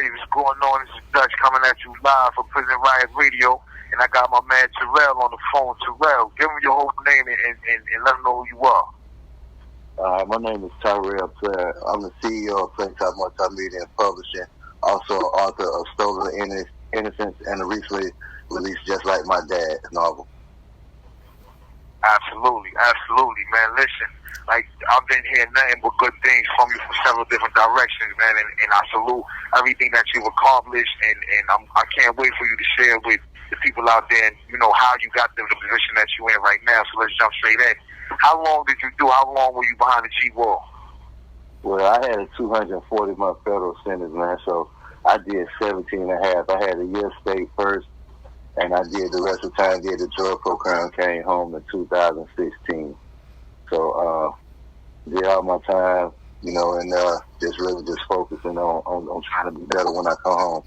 City. What's going on? This is Dutch coming at you live from Prison Riot Radio, and I got my man Tyrell on the phone. Tyrell, give him your whole name and let him know who you are. My name is Tyrell Plair. I'm the CEO of PlaTy Multimedia and Publishing, also author of Stolen Innocence and the recently released Just Like My Dad novel. Absolutely, man. Listen, like, I've been hearing nothing but good things from you from several different directions, man, and I salute everything that you've accomplished, and I can't wait for you to share with the people out there, and, you know, how you got to the position that you're in right now. So let's jump straight in. How long did you do? How long were you behind the G-Wall? Well, I had a 240-month federal sentence, man, so I did 17 and a half. I had a year state first, and I did the rest of the time, did the drug program, came home in 2016. So, did all my time, you know, and just really just focusing on trying to be better when I come home.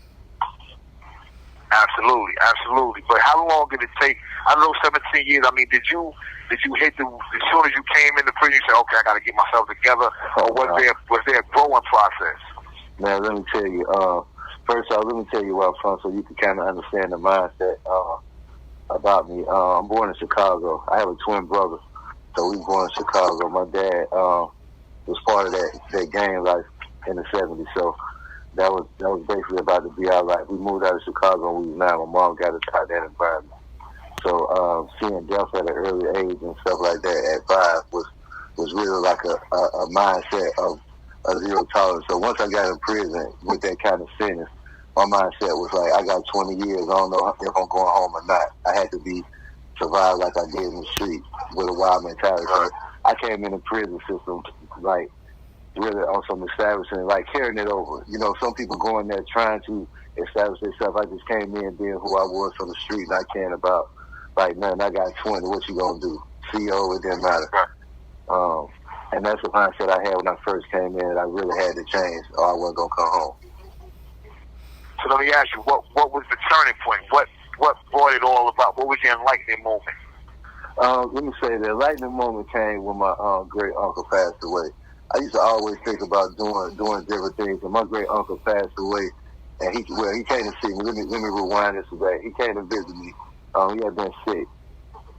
Absolutely. But how long did it take? I know 17 years. I mean, did you hit as soon as you came into prison, you said, okay, I got to get myself together, or was there a growing process? Man, let me tell you. First off, let me tell you where I'm from so you can kind of understand the mindset about me. I'm born in Chicago. I have a twin brother, so we were born in Chicago. My dad was part of that gang life in the 70s, so that was basically about to be our life. We moved out of Chicago when we was 9. My mom got us out of that environment. So seeing death at an early age and stuff like that at 5 was really like a mindset of a zero tolerance. So once I got in prison with that kind of sentence, my mindset was like, I got 20 years. I don't know if I'm going home or not. I had to survive like I did in the street with a wild mentality. So I came in the prison system like really on some establishment, like carrying it over. You know, some people go in there trying to establish themselves. I just came in being who I was from the street, not caring about like, man, I got 20. What you gonna do? CEO, it didn't matter. And that's the mindset I had when I first came in. I really had to change, or I wasn't gonna come home. So let me ask you, what was the turning point? What brought it all about? What was your enlightening moment? Let me say the enlightening moment came when my great uncle passed away. I used to always think about doing different things, and my great uncle passed away, and he came to see me. Let me rewind this back. He came to visit me. He had been sick,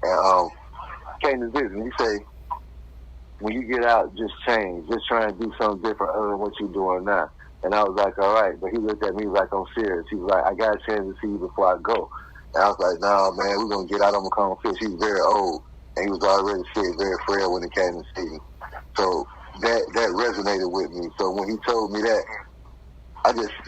and came to visit me. He said, when you get out, just change. Just try and do something different other than what you're doing now. And I was like, all right. But he looked at me like I'm serious. He was like, I got a chance to see you before I go. And I was like, no, man, we're going to get out. I'm going to come fish. He's very old. And he was already sick, very frail when he came to see me. So that resonated with me. So when he told me that,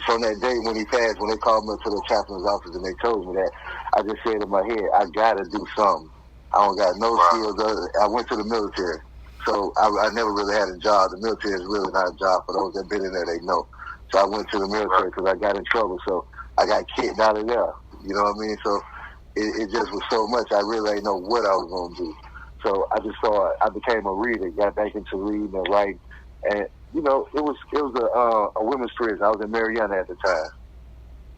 from that day when he passed, when they called me up to the chaplain's office and they told me that, I just said in my head, I got to do something. I don't got no skills. I went to the military. So I never really had a job. The military is really not a job. For those that been in there, they know. So I went to the military because I got in trouble. So I got kicked out of there. You know what I mean? So it just was so much. I really didn't know what I was going to do. So I just I became a reader, got back into reading and writing. And, you know, it was a women's prison. I was in Mariana at the time.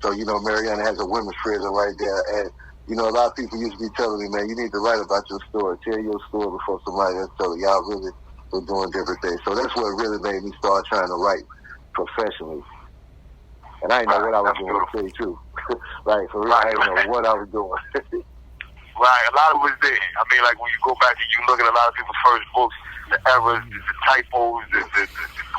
So, you know, Mariana has a women's prison right there. And, you know, a lot of people used to be telling me, man, you need to write about your story. Tell your story before somebody else tells it. Y'all really were doing different things. So that's what really made me start trying to write professionally. And I didn't know what I was doing to say, too. Like, for real, I didn't know what I was doing. Right, a lot of it did. I mean, like, when you go back and you look at a lot of people's first books, the errors, the typos, the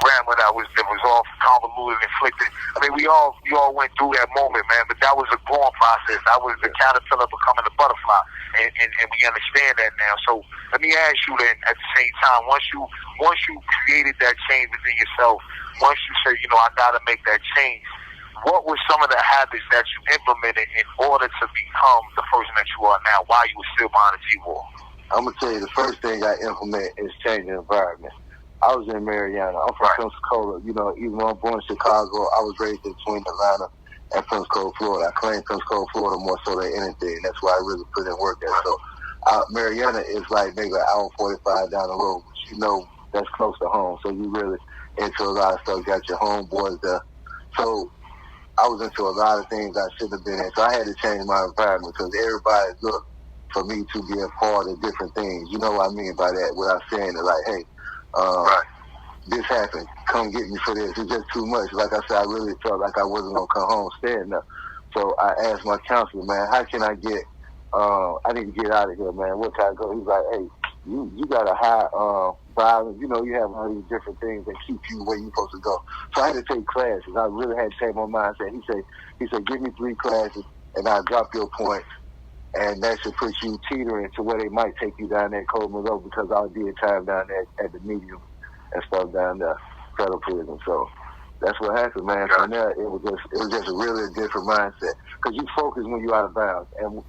grammar that was all convoluted, inflicted. I mean, we all went through that moment, man. But that was a growing process. That was the caterpillar becoming the butterfly, and we understand that now. So let me ask you then, at the same time, once you created that change within yourself, once you said, you know, I got to make that change, what were some of the habits that you implemented in order to become the person that you are now while you were still behind the G-Wall? I'm going to tell you, the first thing I implement is changing the environment. I was in Mariana. I'm from Pensacola. You know, even though I'm born in Chicago, I was raised in between Atlanta and Pensacola, Florida. I claim Pensacola, Florida more so than anything. That's why I really put in work there. So Mariana is like maybe an hour 45 down the road. But you know, that's close to home. So you really into a lot of stuff. Got your homeboys there. So I was into a lot of things I shouldn't have been in. So I had to change my environment because everybody looked for me to be a part of different things. You know what I mean by that without saying it. Like, hey, this happened. Come get me for this. It's just too much. Like I said, I really felt like I wasn't going to come home staying there. So I asked my counselor, man, how can I get, I need to get out of here, man. Where can I go? He's like, hey, you got a high violence. You know, you have all these different things that keep you where you're supposed to go. So I had to take classes. I really had to change my mindset. He said, give me 3 classes and I'll drop your points. And that should put you teetering to where they might take you down there at Coleman Road, because I did time down there at the medium and stuff down there, federal prison. So that's what happened, man. From there, it was just a really different mindset, because you focus when you're out of bounds, and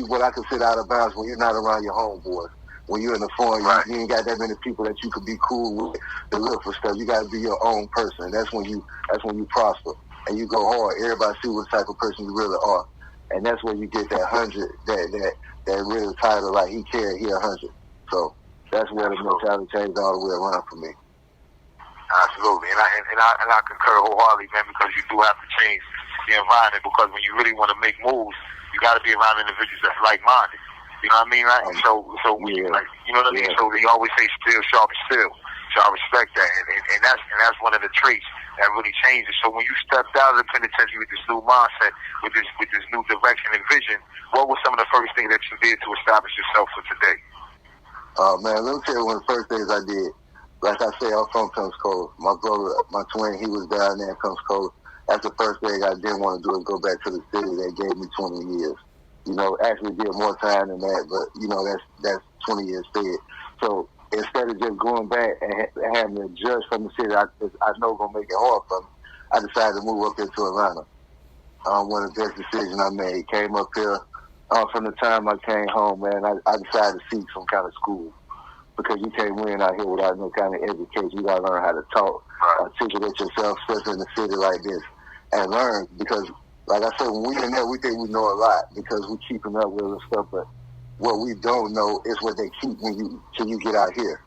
what I consider out of bounds when you're not around your homeboys. When you're in the foreign, you ain't got that many people that you could be cool with to look for stuff. You got to be your own person. That's when you prosper and you go hard. Everybody see what type of person you really are, and that's where you get that 100, that real title, like he 100. So that's where the mentality changed all the way around for me. Absolutely, and I concur wholeheartedly, man, because you do have to change the environment, because when you really want to make moves, you got to be around individuals that's like-minded. You know what I mean, right? So when you, like, you know what I mean. So they always say, "Still sharp as steel." So I respect that, and that's one of the traits that really changes. So when you stepped out of the penitentiary with this new mindset, with this new direction and vision, what were some of the first things that you did to establish yourself for today? Man, let me tell you one of the first things I did. Like I say, I'm from Pensacola. My brother, my twin, he was down there in Pensacola. That's the first thing I didn't want to do, is go back to the city that gave me 20 years. You know, actually did more time than that, but, you know, that's 20 years fed. So instead of just going back and having to judge from the city, I know going to make it hard for me, I decided to move up here to Atlanta. One of the best decisions I made. Came up here. From the time I came home, man, I decided to seek some kind of school, because you can't win out here without no kind of education. You got to learn how to talk, articulate yourself, especially in the city like this, and learn, because, like I said, when we in there, we think we know a lot because we're keeping up with the stuff, but what we don't know is what they keep till you get out here.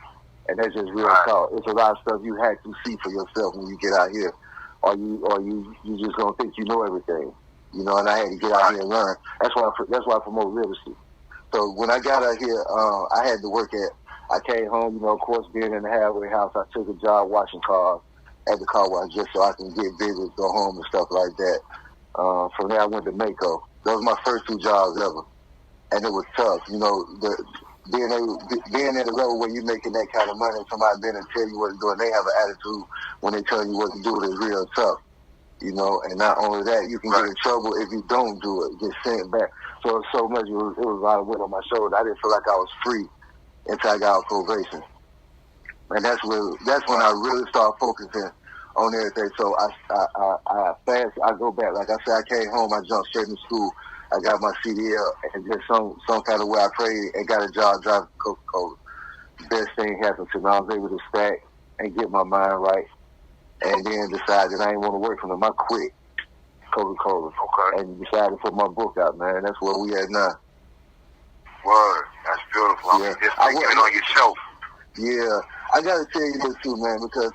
And that's just real talk. It's a lot of stuff you have to see for yourself when you get out here, or you just gonna think you know everything. You know, and I had to get out here and learn. That's why I promote literacy. So when I got out here, I had to work I came home, you know, of course, being in the halfway house, I took a job washing cars at the car wash just so I can get busy, go home and stuff like that. From there, I went to Mako. Those were my first 2 jobs ever. And it was tough. You know, being at a level where you're making that kind of money, somebody being and tell you what to do, and they have an attitude when they tell you what to do, is real tough. You know, and not only that, you can get in trouble if you don't do it, get sent back. So much, it was a lot of weight on my shoulder. I didn't feel like I was free until I got out probation. And that's when I really started focusing on everything. So I go back. Like I said, I came home, I jumped straight into school. I got my CDL, and just some kind of way I prayed and got a job driving Coca-Cola. Best thing happened to me. I was able to stack and get my mind right, and then decided I didn't want to work for them. I quit Coca-Cola and decided to put my book out, man. That's where we at now. Word. That's beautiful. I mean, just taking it on yourself. Yeah. I got to tell you this, too, man, because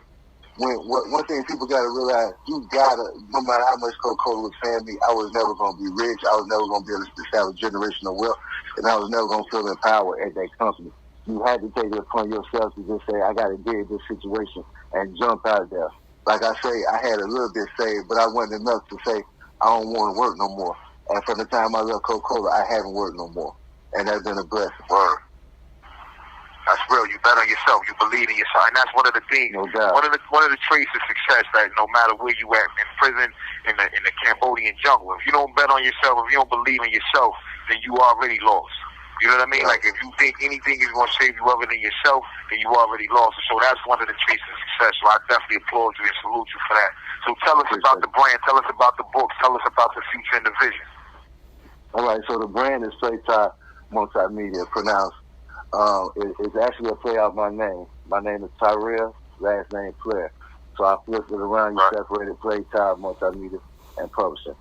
one thing people got to realize, you got to, no matter how much Coca-Cola was paying me, I was never going to be rich. I was never going to be able to establish generational wealth, and I was never going to feel empowered at that company. You had to take it upon yourself to just say, I got to deal with this situation and jump out there. Like I say, I had a little bit saved, but I wasn't enough to say, I don't want to work no more. And from the time I left Coca-Cola, I haven't worked no more. And that's been a blessing. Word. That's real. You bet on yourself. You believe in yourself, and that's one of the things. No doubt. One of the traits of success, that no matter where you at, in prison, in the Cambodian jungle, if you don't bet on yourself, if you don't believe in yourself, then you already lost. You know what I mean? Like, if you think anything is going to save you other than yourself, then you already lost. So that's one of the traits of success. So I definitely applaud you and salute you for that. So tell us about the brand. Tell us about the books. Tell us about the future and the vision. All right. So the brand is PlaTy Multimedia, pronounced. It's actually a play out my name. My name is Tyrell, last name Plair. So I flipped it around, you separated PlaTy Multimedia and Publishing.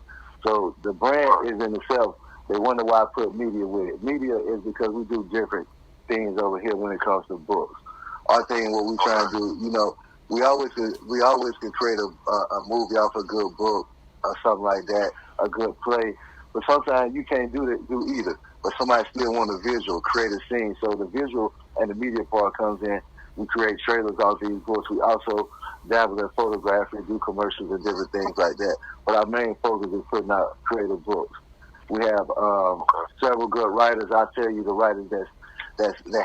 So the brand is in itself. They wonder why I put media with it. Media is because we do different things over here when it comes to books. Our thing, what we try to do, you know, we always can create a movie off a good book or something like that, a good play. But sometimes you can't do either. But somebody still want a visual, create a scene. So the visual and the media part comes in We create trailers off these books. We also dabble in photography, do commercials and different things like that. But our main focus is putting out creative books. We have several good writers. I'll tell you the writers that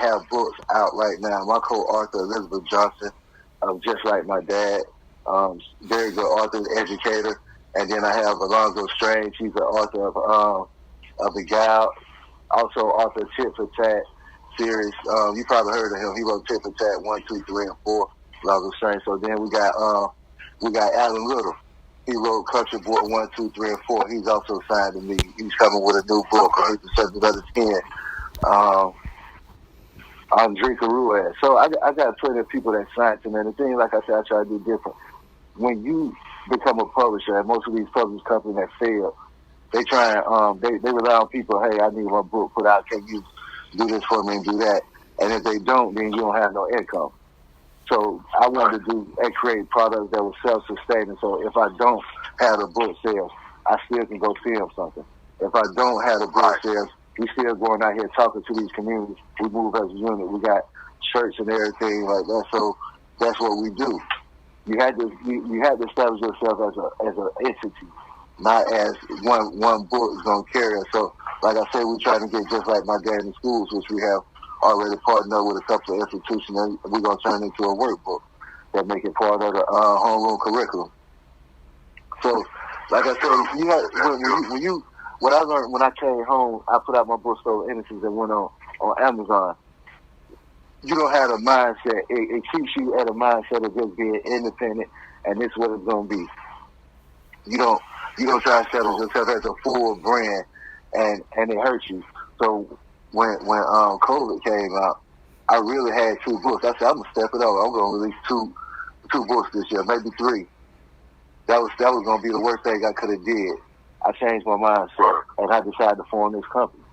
have books out right now. My co-author, Elizabeth Johnson, Just Like My Dad, very good author, educator. And then I have Alonzo Strange. He's the author of The Gal, also author of Tit for Tat series. You probably heard of him. He wrote Tit for Tat 1, 2, 3, and 4. Alonzo Strange. So then we got Alan Little. He wrote Country Boy 1, 2, 3, and 4. He's also signed to me. He's coming with a new book, 8% of the Skin. Andrika Ruiz. So I got plenty of people that signed to me. And the thing, like I said, I try to do different. When you become a publisher, and most of these publishing companies that fail, they try and they rely on people. Hey, I need my book put out. Can you do this for me and do that? And if they don't, then you don't have no income. So I wanted to do and create products that were self-sustaining. So if I don't have a book sales, I still can go film something. If I don't have a book sales, we still going out here talking to these communities. We move as a unit. We got shirts and everything like that. So that's what we do. You had to establish yourself as an entity, not as one book is gonna carry us. So like I said, we're trying to get Just Like My Dad in schools, which we have already partnered with a couple of institutions, and we're gonna turn it into a workbook that make it part of the homeroom curriculum. So, like I said, what I learned when I came home, I put out my bookstore Innocence and went on Amazon. You don't have a mindset. It keeps you at a mindset of just being independent, and this is what it's gonna be. You don't try to establish yourself as a full brand, and it hurts you. So when COVID came out, I really had 2 books. I said, I'm gonna step it up. I'm gonna release two books this year, maybe 3. That was gonna be the worst thing I could have did. I changed my mindset, and I decided to form this company.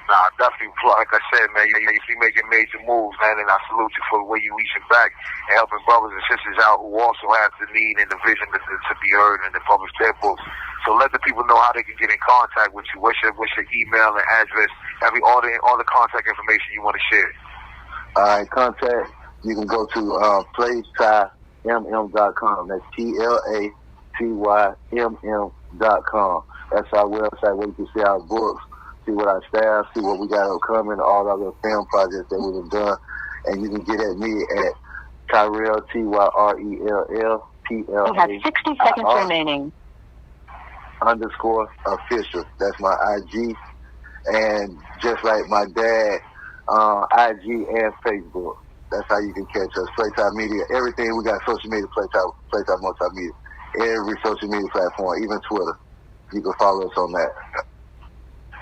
Nah, definitely. Like I said, man, you keep making major moves, man, and I salute you for the way you reaching back and helping brothers and sisters out who also have the need and the vision to be heard and to publish their books. So let the people know how they can get in contact with you. What's your email and address? All the contact information you want to share. All right, contact. You can go to PlaTyMM.com. That's PlaTyMM.com. That's our website where you can see our books, see what our staff, see what we got upcoming, all our little film projects that we've done. And you can get at me at Tyrell, Tyrell, PLA. You have 60 seconds remaining. _official. That's my IG. And Just Like My Dad, IG and Facebook. That's how you can catch us. PlaTy Media, everything. We got social media, PlaTy Multimedia. Every social media platform, even Twitter. You can follow us on that.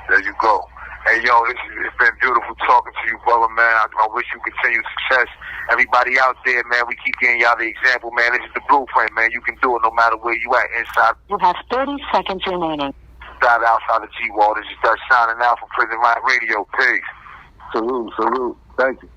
There you go. Hey, yo, it's been beautiful talking to you, brother, man. I wish you continued success. Everybody out there, man, we keep getting y'all the example, man. This is the blueprint, man. You can do it no matter where you at, inside. You have 30 seconds remaining. Outside the G-Wall. This is Dutch signing out from Prison Riot Radio. Peace. Salute. Thank you.